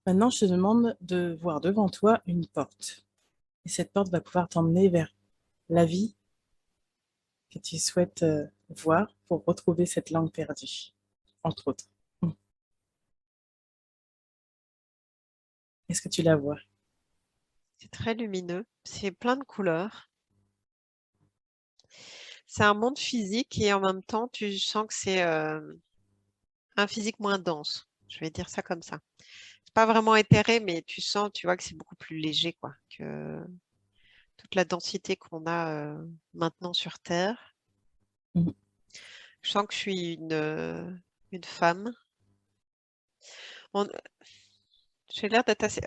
Maintenant, je te demande de voir devant toi une porte. Et cette porte va pouvoir t'emmener vers la vie que tu souhaites voir pour retrouver cette langue perdue, entre autres. Est-ce que tu la vois? C'est très lumineux, c'est plein de couleurs. C'est un monde physique et en même temps, tu sens que c'est un physique moins dense. Je vais dire ça comme ça. C'est pas vraiment éthéré, mais tu sens, tu vois que c'est beaucoup plus léger, quoi, que toute la densité qu'on a maintenant sur Terre. Mhm. Je sens que je suis une femme. On- J'ai l'air d'être assez.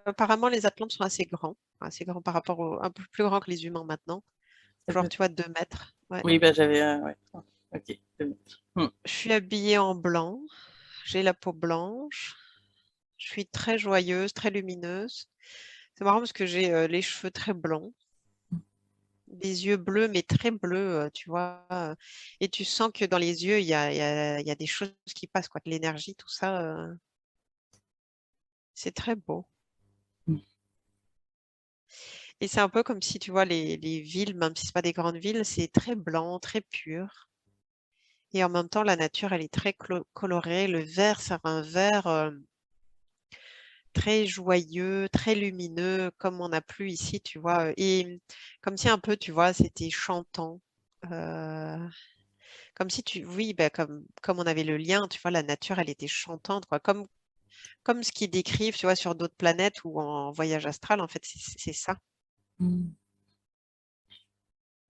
Apparemment, les Atlantes sont assez grands par rapport un peu plus grands que les humains maintenant. Ça Genre, peut- tu vois, 2 mètres. Ouais. Oui, bah, j'avais... ouais. Ok. 2 mètres. Je suis habillée en blanc. J'ai la peau blanche. Je suis très joyeuse, très lumineuse. C'est marrant parce que j'ai les cheveux très blancs, des yeux bleus, mais très bleus, tu vois. Et tu sens que dans les yeux, il y a des choses qui passent, quoi, de l'énergie, tout ça. C'est très beau. Mhm. Et c'est un peu comme si, tu vois, les villes, même si ce pas des grandes villes, c'est très blanc, très pur. Et en même temps, la nature, elle est très colorée. Le vert, c'est un vert très joyeux, très lumineux, comme on n'a plus ici, tu vois. Et comme si un peu, tu vois, c'était chantant. Euh, Comme si oui, bah, comme on avait le lien, tu vois, la nature, elle était chantante, quoi. Comme ce qu'ils décrivent, tu vois, sur d'autres planètes ou en voyage astral, en fait, c'est ça. Mhm.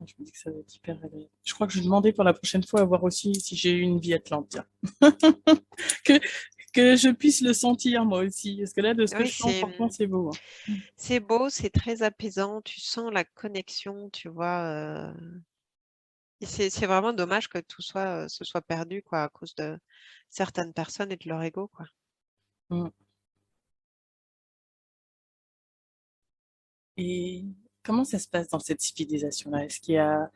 Je me dis que ça va être hyper agréable. Je crois que je vais demander pour la prochaine fois à voir aussi si j'ai eu une vie atlantien. que, que je puisse le sentir moi aussi. Parce que là, de ce que Oui, je sens, franchement, c'est beau, hein. c'est beau, c'est très apaisant, tu sens la connexion, tu vois. Et c'est vraiment dommage que tout se soit perdu, quoi, à cause de certaines personnes et de leur ego, quoi. Mm. Et comment ça se passe dans cette civilisation-là? Est-ce qu'il y a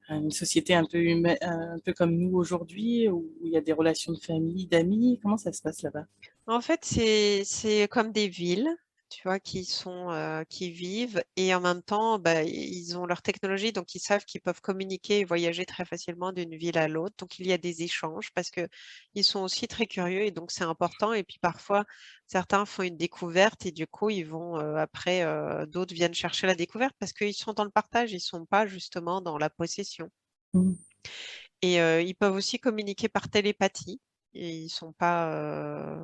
une société un peu humaine, un peu comme nous aujourd'hui, où il y a des relations de famille, d'amis? Comment ça se passe là-bas? En fait, c'est comme des villes, tu vois, qui vivent et en même temps, bah, ils ont leur technologie, donc ils savent qu'ils peuvent communiquer et voyager très facilement d'une ville à l'autre. Donc il y a des échanges parce que ils sont aussi très curieux et donc c'est important. Et puis parfois, certains font une découverte et du coup, ils vont après, d'autres viennent chercher la découverte parce qu'ils sont dans le partage, ils sont pas justement dans la possession. Mm. Et ils peuvent aussi communiquer par télépathie. Et ils sont pas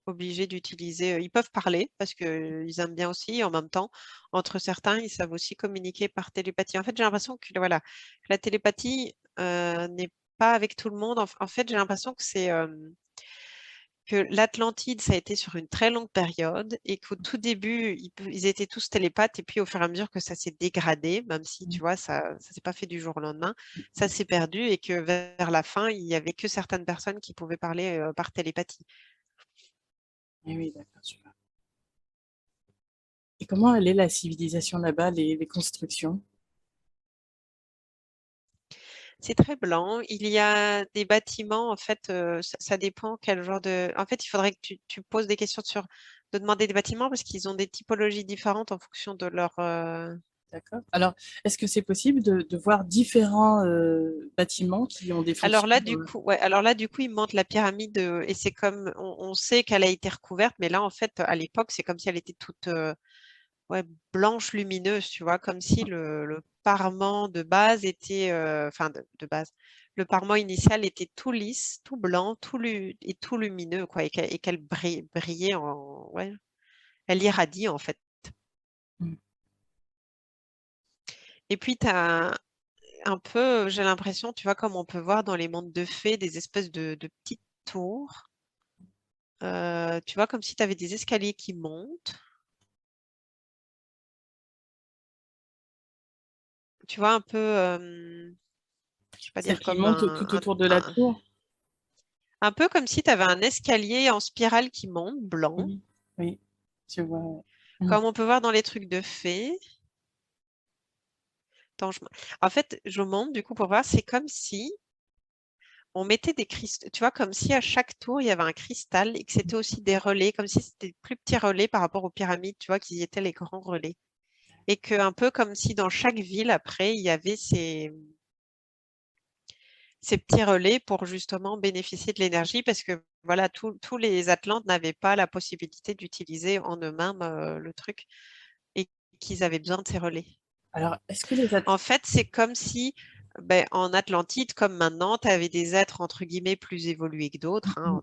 obligés d'utiliser. Ils peuvent parler parce qu'ils aiment bien aussi. Et en même temps, entre certains, ils savent aussi communiquer par télépathie. En fait, j'ai l'impression que voilà, que la télépathie n'est pas avec tout le monde. En fait, j'ai l'impression que c'est que l'Atlantide, ça a été sur une très longue période et qu'au tout début, ils étaient tous télépathes et puis au fur et à mesure que ça s'est dégradé, même si tu vois, ça s'est pas fait du jour au lendemain, ça s'est perdu et que vers la fin, il y avait que certaines personnes qui pouvaient parler par télépathie. Eh oui, d'accord, je vois. Et comment elle est la civilisation là-bas, les constructions? C'est très blanc. Il y a des bâtiments, en fait, ça dépend quel genre de. En fait, il faudrait que tu poses des questions de demander des bâtiments parce qu'ils ont des typologies différentes en fonction de leur. D'accord. Alors, est-ce que c'est possible de voir différents bâtiments qui ont des Alors fonctions là, du coup, ouais, alors là, du coup, ils montent la pyramide et c'est comme, on sait qu'elle a été recouverte, mais là, en fait, à l'époque, c'est comme si elle était toute ouais, blanche, lumineuse, tu vois, comme si le parement de base était, enfin, de base, le parement initial était tout lisse, tout blanc, et tout lumineux, quoi, et qu'elle brillait ouais, elle irradie, en fait. Mm. Et puis, tu as un peu, j'ai l'impression, tu vois, comme on peut voir dans les mondes de fées, des espèces de petites tours. Tu vois, comme si tu avais des escaliers qui montent. Tu vois, un peu, je vais pas Celles dire qui comme montent tout autour de la tour? un peu comme si tu avais un escalier en spirale qui monte, blanc, Oui, oui, je vois. Ouais. Mm. comme on peut voir dans les trucs de fées. Attends, en fait, je monte du coup pour voir. C'est comme si on mettait des cristaux, tu vois, comme si à chaque tour, il y avait un cristal et que c'était aussi des relais, comme si c'était des plus petits relais par rapport aux pyramides, tu vois, qu'ils étaient les grands relais. Et que un peu comme si dans chaque ville, après, il y avait ces petits relais pour justement bénéficier de l'énergie parce que voilà, tous les Atlantes n'avaient pas la possibilité d'utiliser en eux-mêmes le truc et qu'ils avaient besoin de ces relais. Alors, est-ce que les En fait, c'est comme si en Atlantide, comme maintenant, tu avais des êtres entre guillemets plus évolués que d'autres, hein,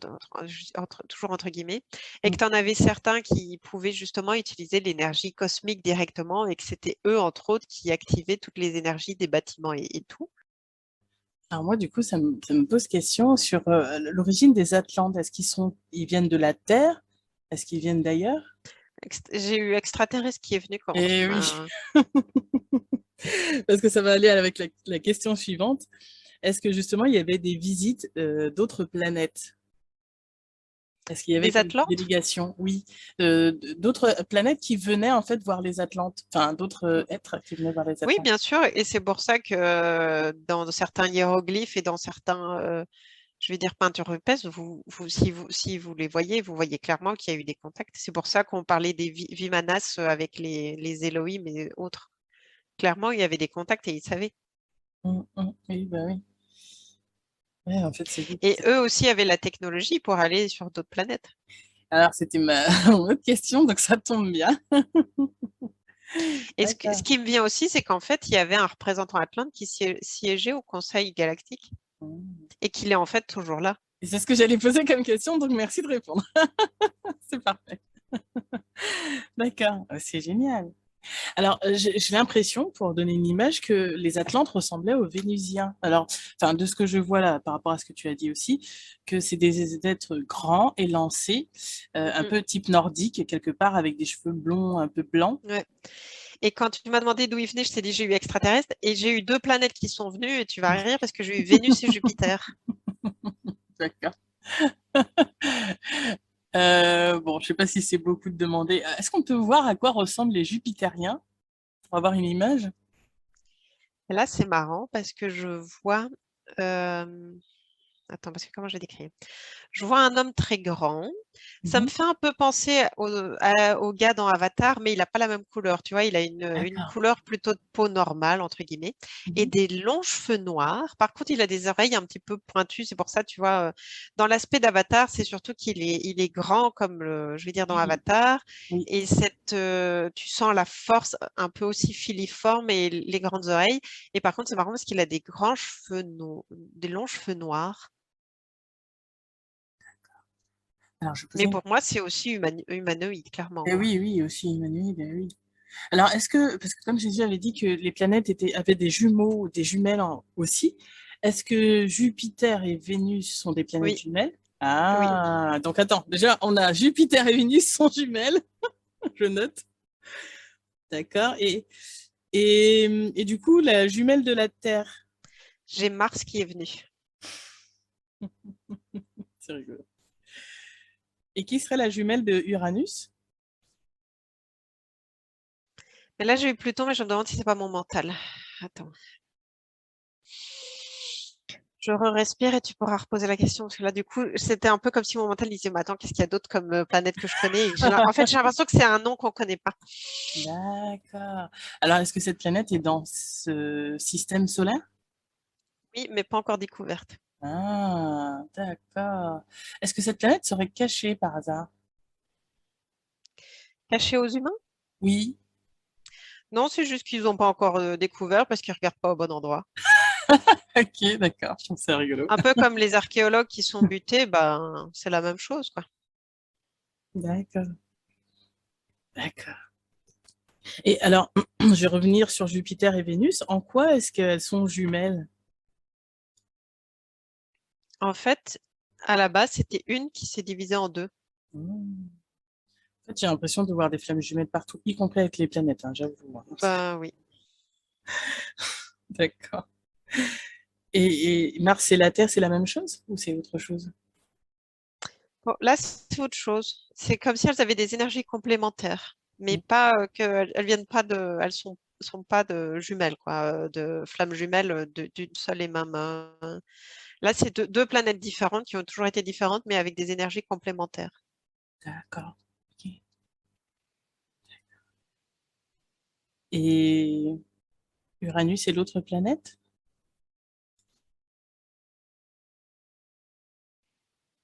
toujours entre guillemets, et que tu en avais certains qui pouvaient justement utiliser l'énergie cosmique directement et que c'était eux, entre autres, qui activaient toutes les énergies des bâtiments et tout. Alors moi, du coup, ça me pose question sur l'origine des Atlantes. Ils viennent de la Terre? Est-ce qu'ils viennent d'ailleurs? J'ai eu extraterrestre qui est venu quand tu Eh oui, m'as. parce que ça va aller avec la question suivante. Est-ce que justement, il y avait des visites d'autres planètes? Est-ce qu'il y avait Des des Atlantes? délégations? Oui, d'autres planètes qui venaient en fait voir les Atlantes, enfin d'autres êtres qui venaient voir les Oui, Atlantes. bien sûr, et c'est pour ça que dans certains hiéroglyphes et dans certains, je vais dire peintures rupestres, si vous les voyez, vous voyez clairement qu'il y a eu des contacts. C'est pour ça qu'on parlait des Vimanas avec les Elohim et autres. Clairement, il y avait des contacts et ils savaient. Oui, bah oui. Ouais, en fait, c'est vous. Et eux aussi avaient la technologie pour aller sur d'autres planètes. Alors, c'était ma mon autre question, donc ça tombe bien. Et ce D'accord. qui me vient aussi, c'est qu'en fait, il y avait un représentant Atlante qui siégeait au Conseil galactique et qu'il est en fait toujours là. Et c'est ce que j'allais poser comme question, donc merci de répondre. C'est parfait. D'accord, c'est génial. Alors, j'ai l'impression, pour donner une image, que les Atlantes ressemblaient aux Vénusiens. Alors, enfin, de ce que je vois là, par rapport à ce que tu as dit aussi, que c'est des êtres grands, élancés, un Mm, peu type nordique, quelque part, avec des cheveux blonds, un peu blancs. ouais. Et quand tu m'as demandé d'où il venait, je t'ai dit j'ai eu extraterrestre et j'ai eu deux planètes qui sont venues et tu vas rire parce que j'ai eu Vénus et Jupiter. D'accord. Bon, je sais pas si c'est beaucoup de demander. Est-ce qu'on peut voir à quoi ressemblent les Jupitériens pour avoir une image? Et là, c'est marrant parce que je vois. euh, Attends, parce que comment je vais décrire? Je vois un homme très grand. Ça me Mhm. fait un peu penser au gars dans Avatar, mais il n'a pas la même couleur. Tu vois, il a une D'accord. couleur plutôt de peau normale, entre guillemets, et Mhm. des longs cheveux noirs. Par contre, il a des oreilles un petit peu pointues. C'est pour ça, tu vois, dans l'aspect d'Avatar, c'est surtout il est grand, comme je vais dire dans Oui, Avatar. oui. Et tu sens la force un peu aussi filiforme et les grandes oreilles. Et par contre, c'est marrant parce qu'il a des grands cheveux, des longs cheveux noirs. Alors, je Mais posais une... pour moi, c'est aussi humanoïde, Eh clairement. oui, oui, aussi humanoïde, eh oui. Alors, parce que comme Jésus avait dit que les planètes avaient des jumeaux ou des jumelles aussi, est-ce que Jupiter et Vénus sont des planètes Oui, jumelles? oui. Ah, donc attends, déjà, on a Jupiter et Vénus sont jumelles, je note, d'accord. Et du coup, la jumelle de la Terre, J'ai Mars qui est venu. c'est rigolo. Et qui serait la jumelle de Uranus? Mais là, j'ai eu Pluton, mais je me demande si c'est pas mon mental. Attends. Je respire et tu pourras reposer la question parce que là, du coup, c'était un peu comme si mon mental disait, mais attends, qu'est-ce qu'il y a d'autre comme planète que je connais? En fait, j'ai l'impression que c'est un nom qu'on connaît pas. D'accord. Alors, est-ce que cette planète est dans ce système solaire? Oui, mais pas encore découverte. Ah, d'accord. Est-ce que cette planète serait cachée par hasard? Cachée aux humains? Oui. Non, c'est juste qu'ils n'ont pas encore découvert parce qu'ils regardent pas au bon endroit. Ok, d'accord. Je trouve ça rigolo. Un peu comme les archéologues qui sont butés, ben, c'est la même chose, quoi. D'accord, d'accord. Et alors, je vais revenir sur Jupiter et Vénus. En quoi est-ce qu'elles sont jumelles? En fait, à la base, c'était une qui s'est divisée en deux. Hmm. En fait, j'ai l'impression de voir des flammes jumelles partout, y compris avec les planètes, hein, j'avoue, hein. Ben oui. D'accord. Et Mars et la Terre, c'est la même chose ou c'est autre chose? Bon, là, c'est autre chose. C'est comme si elles avaient des énergies complémentaires, mais Hmm. pas elles viennent pas sont pas de jumelles, quoi, de flammes jumelles d'une seule et même. Là, c'est deux planètes différentes qui ont toujours été différentes, mais avec des énergies complémentaires. D'accord. Ok. Et Uranus est l'autre planète?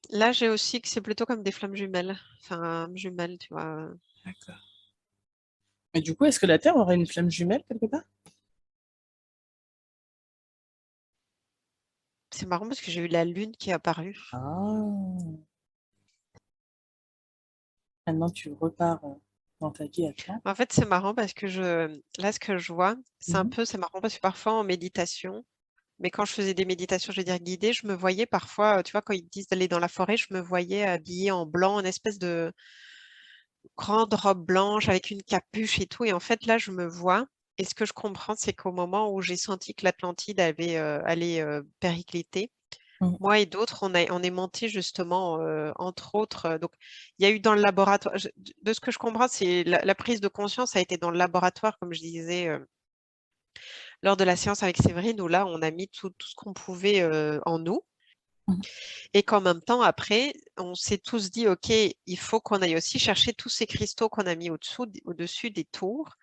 Là, j'ai aussi que c'est plutôt comme des flammes jumelles. Enfin, jumelles, tu vois. D'accord. Mais du coup, est-ce que la Terre aurait une flamme jumelle quelque part? C'est marrant parce que j'ai eu la Lune qui est apparue. Ah, maintenant tu repars dans ta vie à Atlante. En fait, c'est marrant parce que là, ce que je vois, Mhm. c'est marrant parce que parfois en méditation, mais quand je faisais des méditations, je veux dire guidées, je me voyais parfois, tu vois, quand ils disent d'aller dans la forêt, je me voyais habillée en blanc, une espèce de grande robe blanche avec une capuche et tout. Et en fait, là, je me vois. Et ce que je comprends, c'est qu'au moment où j'ai senti que l'Atlantide allait péricliter, Mhm. moi et d'autres, on est monté justement, entre autres. Donc, il y a eu dans le laboratoire, de ce que je comprends, c'est la prise de conscience a été dans le laboratoire, comme je disais, lors de la séance avec Séverine, où là, on a mis tout ce qu'on pouvait en nous. Mhm. Et qu'en même temps, après, on s'est tous dit, OK, il faut qu'on aille aussi chercher tous ces cristaux qu'on a mis au-dessus des tours,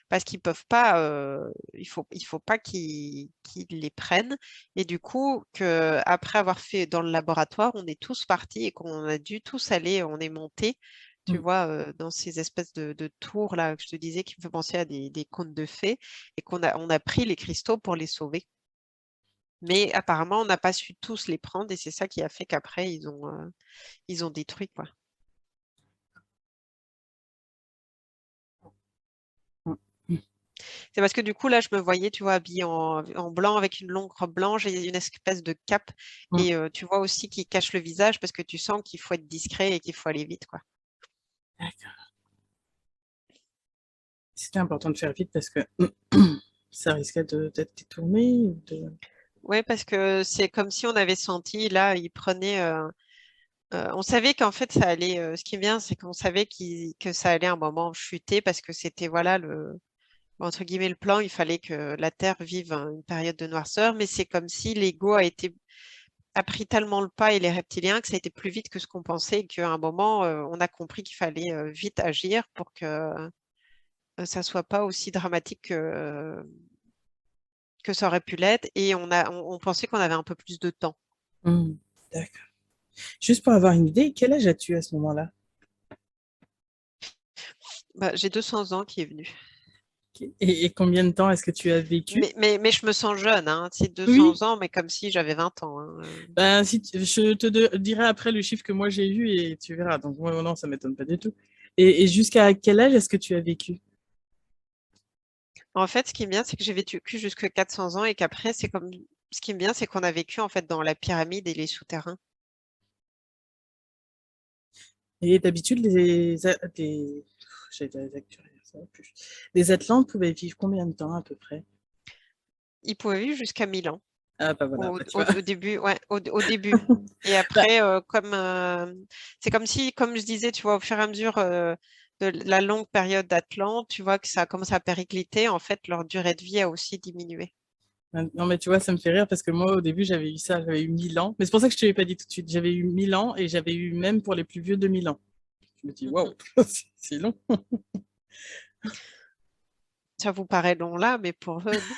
parce qu'ils peuvent pas, il faut pas qu'ils les prennent. Et du coup, après avoir fait dans le laboratoire, on est tous partis et qu'on a dû tous aller, on est montés, tu Mhm. vois, dans ces espèces de tours là que je te disais qui me fait penser à des contes de fées, et on a pris les cristaux pour les sauver. Mais apparemment, on n'a pas su tous les prendre et c'est ça qui a fait qu'après, ils ont détruit, quoi. Mhm. C'est parce que du coup, là, je me voyais, tu vois, habillée en blanc avec une longue robe blanche et une espèce de cape. Mhm. Et tu vois aussi qui cache le visage parce que tu sens qu'il faut être discret et qu'il faut aller vite, quoi. D'accord. C'était important de faire vite parce que ça risquait d'être détourné ou de... Ouais, parce que c'est comme si on avait senti, là, il prenait. On savait qu'en fait, ça allait. Ce qui est bien, c'est qu'on savait que ça allait un moment chuter parce que c'était, voilà, entre guillemets, le plan. Il fallait que la Terre vive une période de noirceur, mais c'est comme si l'ego a pris tellement le pas et les reptiliens que ça a été plus vite que ce qu'on pensait et qu'à un moment, on a compris qu'il fallait vite agir pour que ça soit pas aussi dramatique que ça aurait pu l'être. Et on pensait qu'on avait un peu plus de temps. Mhm. D'accord. Juste pour avoir une idée, quel âge as-tu à ce moment-là? Bah, j'ai 200 ans qui est venu. Ok. Et combien de temps est-ce que tu as vécu? Mais je me sens jeune, hein. C'est Oui, 200 ans, mais comme si j'avais 20 ans, hein. ben, si je te dirai après le chiffre que moi j'ai eu et tu verras. Donc, moi, non, ça m'étonne pas du tout. Et jusqu'à quel âge est-ce que tu as vécu? En fait, ce qui est bien, c'est que j'ai vécu jusque 400 ans et qu'après, ce qui est bien, c'est qu'on a vécu en fait dans la pyramide et les souterrains. Et d'habitude, j'allais dire les actuaires, ça va plus. Les Atlantes pouvaient vivre combien de temps à peu près? Ils pouvaient vivre jusqu'à 1000 ans. Ah, bah voilà, bah, tu vois. Au début, ouais, au début. Et Bah, après, c'est comme si, comme je disais, tu vois, au fur et à mesure de la longue période d'Atlante, tu vois que ça a commencé à péricliter, en fait, leur durée de vie a aussi diminué. non, mais tu vois, ça me fait rire parce que moi, au début, j'avais eu ça, j'avais eu 1000 ans. Mais c'est pour ça que je ne te l'ai pas dit tout de suite. J'avais eu 1000 ans et j'avais eu même pour les plus vieux 2000 ans. Je me dis, Mhm. waouh, c'est long. Ça vous paraît long là, mais pour eux, non.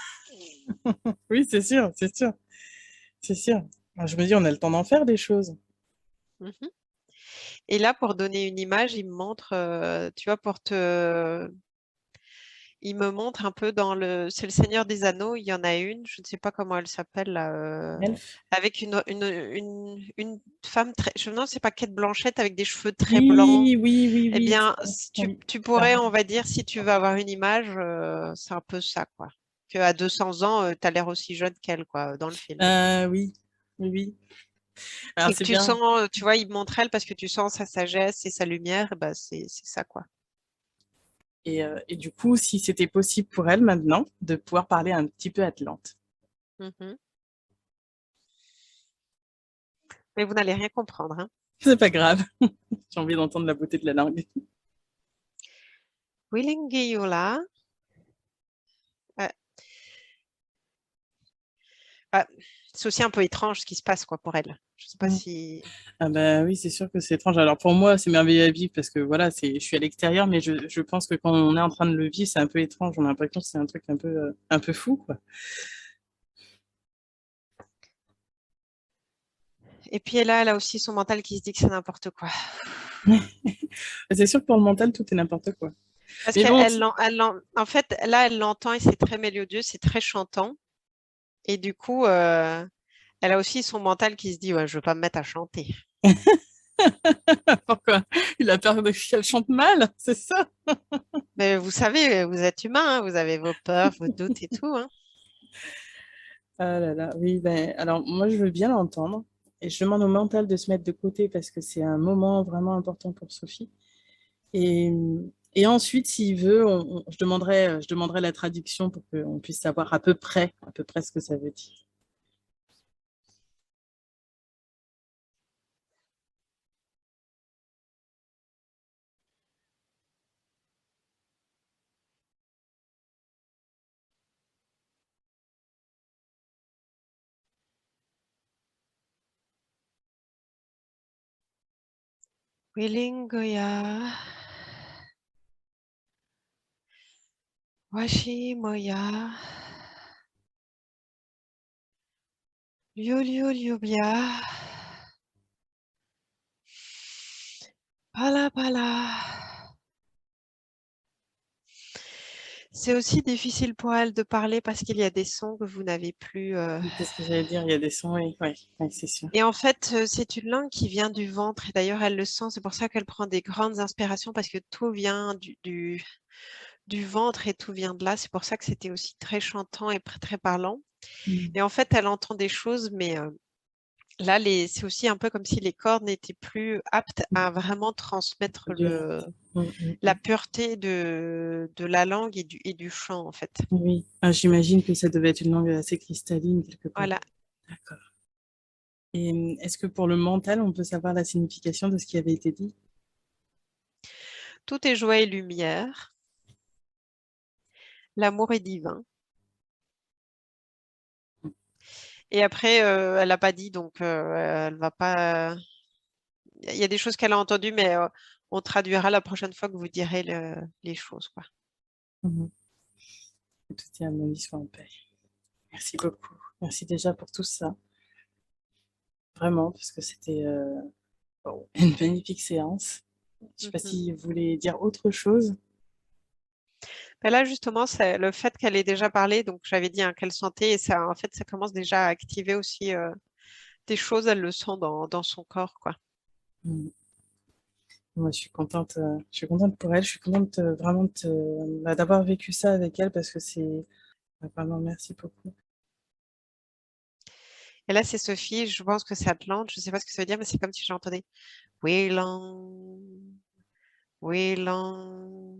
Oui, c'est sûr, c'est sûr, c'est sûr. Alors, je me dis, on a le temps d'en faire des choses. Mhm. Et là, pour donner une image, il me montre, tu vois, il me montre un peu c'est le Seigneur des Anneaux, il y en a une, je ne sais pas comment elle s'appelle là, Elf? avec une femme très, je me demande, c'est pas Cate Blanchett avec des cheveux très blancs. Oui, oui, oui, Eh oui. bien, Oui. tu Ça pourrais, on revient. va dire, si tu veux avoir une image, c'est un peu ça, quoi. Qu'à 200 ans, tu as l'air aussi jeune qu'elle, quoi, dans le film. Oui, oui, oui. Alors, Et que c'est tu bien. sens, tu vois, il montre elle parce que tu sens sa sagesse et sa lumière, bah, c'est ça, quoi. Et du coup, si c'était possible pour elle maintenant de pouvoir parler un petit peu Atlante. Mhm. Mais vous n'allez rien comprendre, hein. C'est pas grave. J'ai envie d'entendre la beauté de la langue. Willingiyula, euh, ah, C'est aussi un peu étrange ce qui se passe quoi, pour elle. Je sais pas Mm. si… Ah bah oui, c'est sûr que c'est étrange. Alors pour moi, c'est merveilleux à vivre parce que voilà, je suis à l'extérieur, mais je pense que quand on est en train de le vivre, c'est un peu étrange. On a l'impression que c'est un truc un peu fou, quoi. Et puis là, elle a aussi son mental qui se dit que c'est n'importe quoi. C'est sûr que pour le mental, tout est n'importe quoi. Parce Mais bon, en fait, là, elle l'entend et c'est très mélodieux, c'est très chantant. Et du coup, elle a aussi son mental qui se dit, ouais, je veux pas me mettre à chanter. pourquoi? Il a peur qu'elle chante mal, c'est ça? Mais vous savez, vous êtes humain, hein, vous avez vos peurs, vos doutes et tout, hein. Ah là là, oui, ben, alors moi je veux bien l'entendre et je demande au mental de se mettre de côté parce que c'est un moment vraiment important pour Sophie. Et, et ensuite, s'il veut, je demanderai la traduction pour qu'on puisse savoir à peu près ce que ça veut dire. Wilingoya, Washimoya, Liu, Pala Pala. C'est aussi difficile pour elle de parler parce qu'il y a des sons que vous n'avez plus. C'est ce que j'allais dire, il y a des sons, oui, ouais, ouais, c'est sûr. Et en fait, c'est une langue qui vient du ventre. Et d'ailleurs, elle le sent. C'est pour ça qu'elle prend des grandes inspirations parce que tout vient du ventre et tout vient de là. C'est pour ça que c'était aussi très chantant et très parlant. Mm. Et en fait, elle entend des choses, mais là, c'est aussi un peu comme si les cordes n'étaient plus aptes à vraiment transmettre Dur. Mm, mm, la mm. pureté de la langue et du chant, en fait. Oui. Ah, j'imagine que ça devait être une langue assez cristalline quelque part. Voilà. D'accord. Et est-ce que pour le mental, on peut savoir la signification de ce qui avait été dit? Tout est joie et lumière. L'amour est divin. Et après, elle n'a pas dit, donc elle va pas. Il y a des choses qu'elle a entendues, mais on traduira la prochaine fois que vous direz les choses, quoi. Mhm. Que tout est harmonie soit en paix. Merci beaucoup. Merci déjà pour tout ça. Vraiment, parce que c'était une magnifique séance. Je ne sais pas Mhm. si vous voulez dire autre chose. Mais là, justement, c'est le fait qu'elle ait déjà parlé, donc j'avais dit hein, qu'elle sentait, et ça, en fait, ça commence déjà à activer aussi des choses, elle le sent dans son corps, quoi. Mm. Moi, je suis contente pour elle. Je suis contente vraiment d'avoir vécu ça avec elle parce que c'est vraiment merci beaucoup. Et là, c'est Sophie, je pense que c'est Atlante, je ne sais pas ce que ça veut dire, mais c'est comme si j'entendais Whelan, Whelan,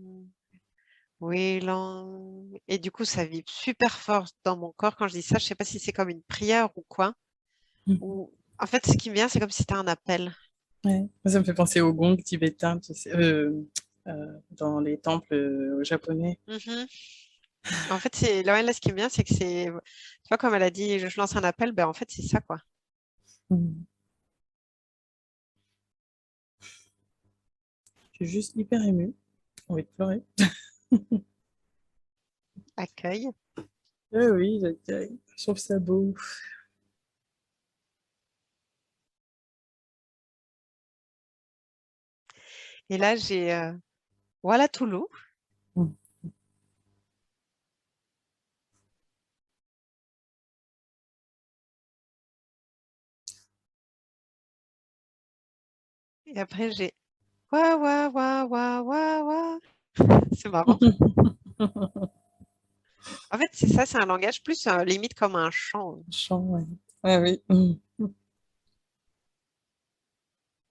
Whelan. Et du coup, ça vibre super fort dans mon corps quand je dis ça. Je ne sais pas si c'est comme une prière ou quoi. Mm. Ou... En fait, ce qui me vient, c'est comme si c'était un appel. Ouais. Moi, ça me fait penser au gong tibétain, tu sais, dans les temples japonais. Mhm. En fait, c'est là, ce qui me vient, c'est que c'est, tu vois, comme elle a dit, je lance un appel, ben en fait, c'est ça, quoi. Mm. Je suis juste hyper émue. J'ai envie de pleurer. Accueil. Oui, je trouve ça beau. Et là, j'ai voilà Toulouse. Mm. Et après, j'ai wa wa wa wa wa wa. C'est marrant. En fait, c'est ça, c'est un langage plus limite comme un chant. Chant, ouais. Ouais, oui. Mm.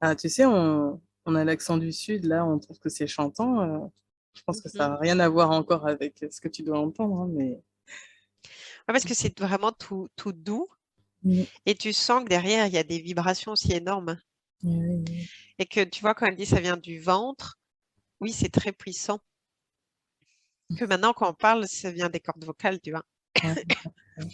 Ah, tu sais, on a l'accent du Sud, là, on trouve que c'est chantant. Je pense que ça Mhm. n'a rien à voir encore avec ce que tu dois entendre, hein, mais Ouais, parce que c'est vraiment tout doux. mm. Et tu sens que derrière, il y a des vibrations aussi énormes. Oui, oui, Et que tu vois, quand elle dit ça vient du ventre, oui, c'est très puissant. Que maintenant, quand on parle, ça vient des cordes vocales, tu vois. oui. Ouais.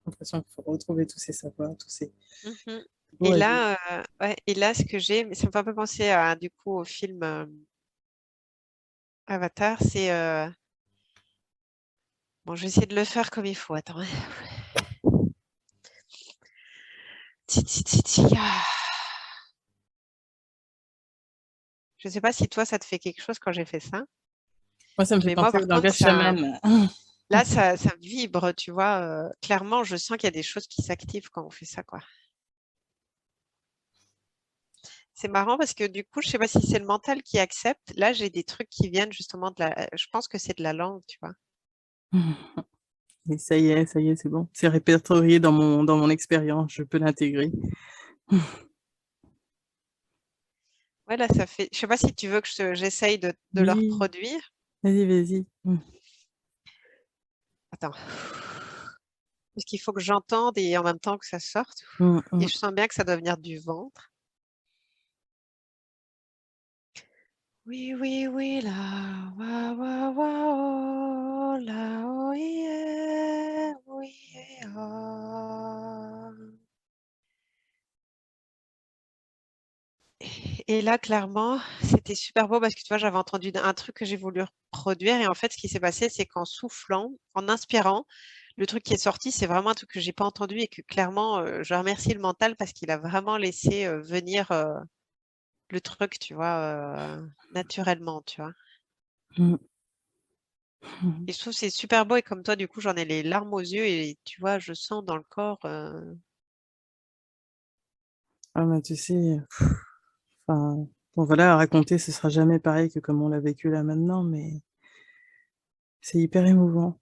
l'impression qu'il faut retrouver tous ces savoirs, tous ces... Mhm. beau Et à vivre. là, ouais, et là, ce que j'ai, mais ça me fait un peu penser à, du coup, au film Avatar, c'est bon, je vais essayer de le faire comme il faut. Attends, hein. Ah. Je sais pas si toi, ça te fait quelque chose quand j'ai fait ça, Moi, ça me fait mais moi, penser au par contre, langage chaman. là, ça vibre, tu vois. Clairement, je sens qu'il y a des choses qui s'activent quand on fait ça, quoi. C'est marrant parce que du coup, je sais pas si c'est le mental qui accepte. Là, j'ai des trucs qui viennent justement de la. Je pense que c'est de la langue, tu vois. Et ça y est, c'est bon. C'est répertorié dans mon expérience, je peux l'intégrer. Ouais, là, ça fait. Je sais pas si tu veux que j'essaye de le Oui, reproduire. vas-y, vas-y. Attends. Parce qu'il faut que j'entende et en même temps que ça sorte. Et je sens bien que ça doit venir du ventre. Oui, oui, oui, là, wa, wa, wa, oh, là, oh, yeah, oui, ah. Et là, clairement, c'était super beau parce que tu vois, j'avais entendu un truc que j'ai voulu reproduire. Et en fait, ce qui s'est passé, c'est qu'en soufflant, en inspirant, le truc qui est sorti, c'est vraiment un truc que j'ai pas entendu et que clairement, je remercie le mental parce qu'il a vraiment laissé venir le truc, tu vois, naturellement, tu vois. Et je trouve que c'est super beau et comme toi, du coup, j'en ai les larmes aux yeux et tu vois, je sens dans le corps. Ah, bah, tu sais, enfin, bon, voilà, à raconter, ce sera jamais pareil que comme on l'a vécu là maintenant, mais c'est hyper émouvant.